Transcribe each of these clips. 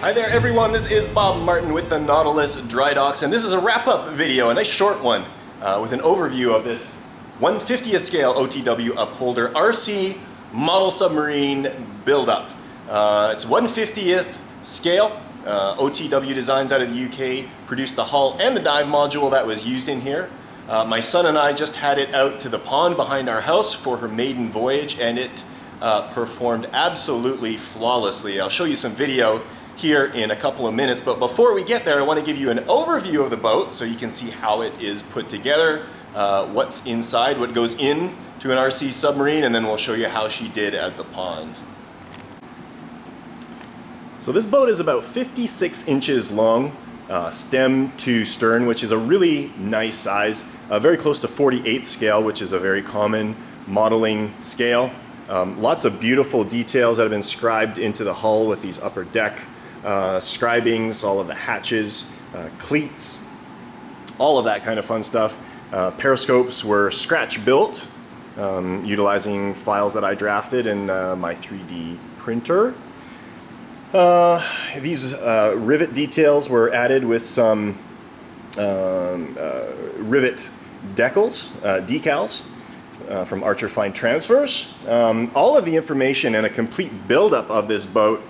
Hi there everyone, this is Bob Martin with the Nautilus Dry Docks, and this is a wrap-up video, a nice short one, with an overview of this 1/50th scale OTW Upholder RC model submarine build-up. It's 1/50th scale. OTW Designs out of the UK produced the hull and the dive module that was used in here. My son and I just had it out to the pond behind our house for her maiden voyage, and it performed absolutely flawlessly. I'll show you some video here in a couple of minutes, but before we get there, I want to give you an overview of the boat so you can see how it is put together, what's inside, what goes in to an RC submarine, and then we'll show you how she did at the pond. So this boat is about 56 inches long, stem to stern, which is a really nice size, very close to 48th scale, which is a very common modeling scale. Lots of beautiful details that have been scribed into the hull with these upper deck scribings, all of the hatches, cleats, all of that kind of fun stuff. Periscopes were scratch built, utilizing files that I drafted in my 3D printer. These rivet details were added with some rivet decals from Archer Fine Transfers. All of the information and a complete buildup of this boat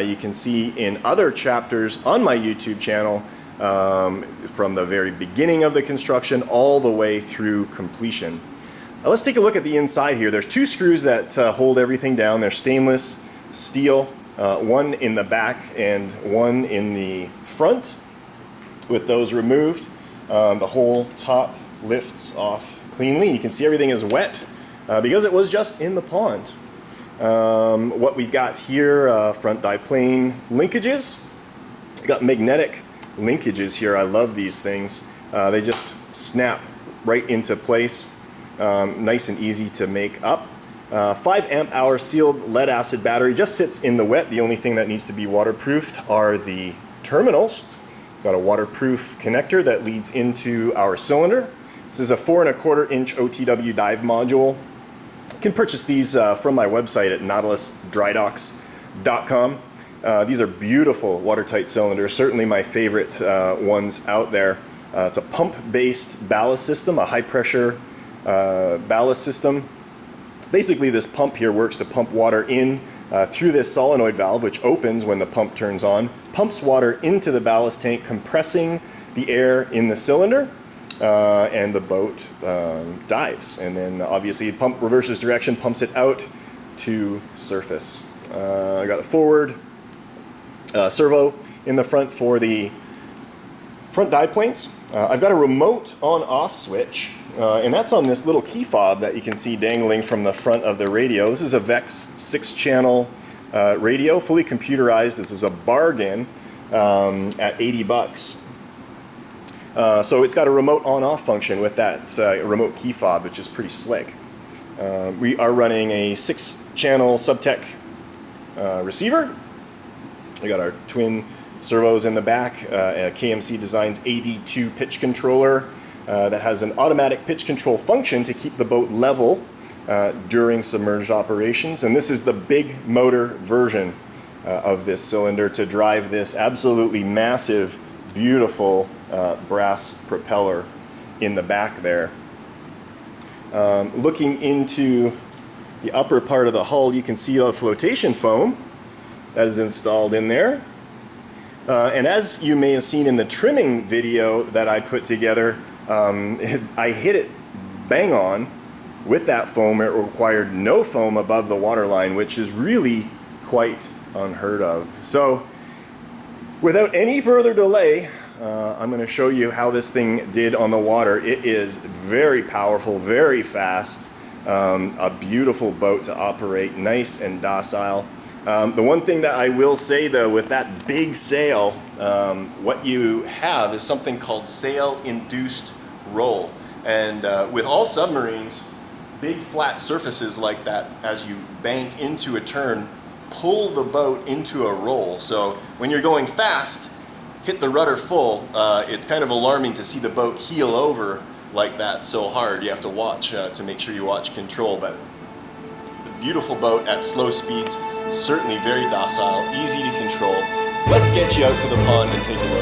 you can see in other chapters on my YouTube channel, from the very beginning of the construction all the way through completion. Let's take a look at the inside here. There's two screws that hold everything down. They're stainless steel, one in the back and one in the front. With those removed, the whole top lifts off cleanly. You can see everything is wet because it was just in the pond. What we've got here, front diplane linkages. We've got magnetic linkages here. I love these things. They just snap right into place. Nice and easy to make up. 5 amp hour sealed lead acid battery just sits in the wet. The only thing that needs to be waterproofed are the terminals. Got a waterproof connector that leads into our cylinder. This is a 4¼ inch OTW dive module. You can purchase these from my website at nautilusdrydocks.com. These are beautiful watertight cylinders, certainly my favorite ones out there. It's a pump-based ballast system, a high-pressure ballast system. Basically, this pump here works to pump water in through this solenoid valve, which opens when the pump turns on, pumps water into the ballast tank, compressing the air in the cylinder. And the boat dives, and then obviously the pump reverses direction, pumps it out to surface. I got a forward servo in the front for the front dive planes. I've got a remote on-off switch, and that's on this little key fob that you can see dangling from the front of the radio. This is a VEX 6-channel radio, fully computerized. This is a bargain at 80 bucks. So it's got a remote on-off function with that remote key fob, which is pretty slick. We are running a 6-channel Subtech receiver. We got our twin servos in the back, a KMC Designs AD2 pitch controller that has an automatic pitch control function to keep the boat level during submerged operations. And this is the big motor version of this cylinder to drive this absolutely massive, beautiful brass propeller in the back there. Looking into the upper part of the hull, you can see the flotation foam that is installed in there. And as you may have seen in the trimming video that I put together, I hit it bang on with that foam. It required no foam above the waterline, which is really quite unheard of. So without any further delay, I'm going to show you how this thing did on the water. It is very powerful, very fast, a beautiful boat to operate, nice and docile. The one thing that I will say though, with that big sail, what you have is something called sail-induced roll. And with all submarines, big flat surfaces like that, as you bank into a turn, pull the boat into a roll. So when you're going fast, hit the rudder full, it's kind of alarming to see the boat heel over like that so hard. You have to watch to make sure you watch control. But the beautiful boat at slow speeds, certainly very docile, easy to control. let's get you out to the pond and take a look.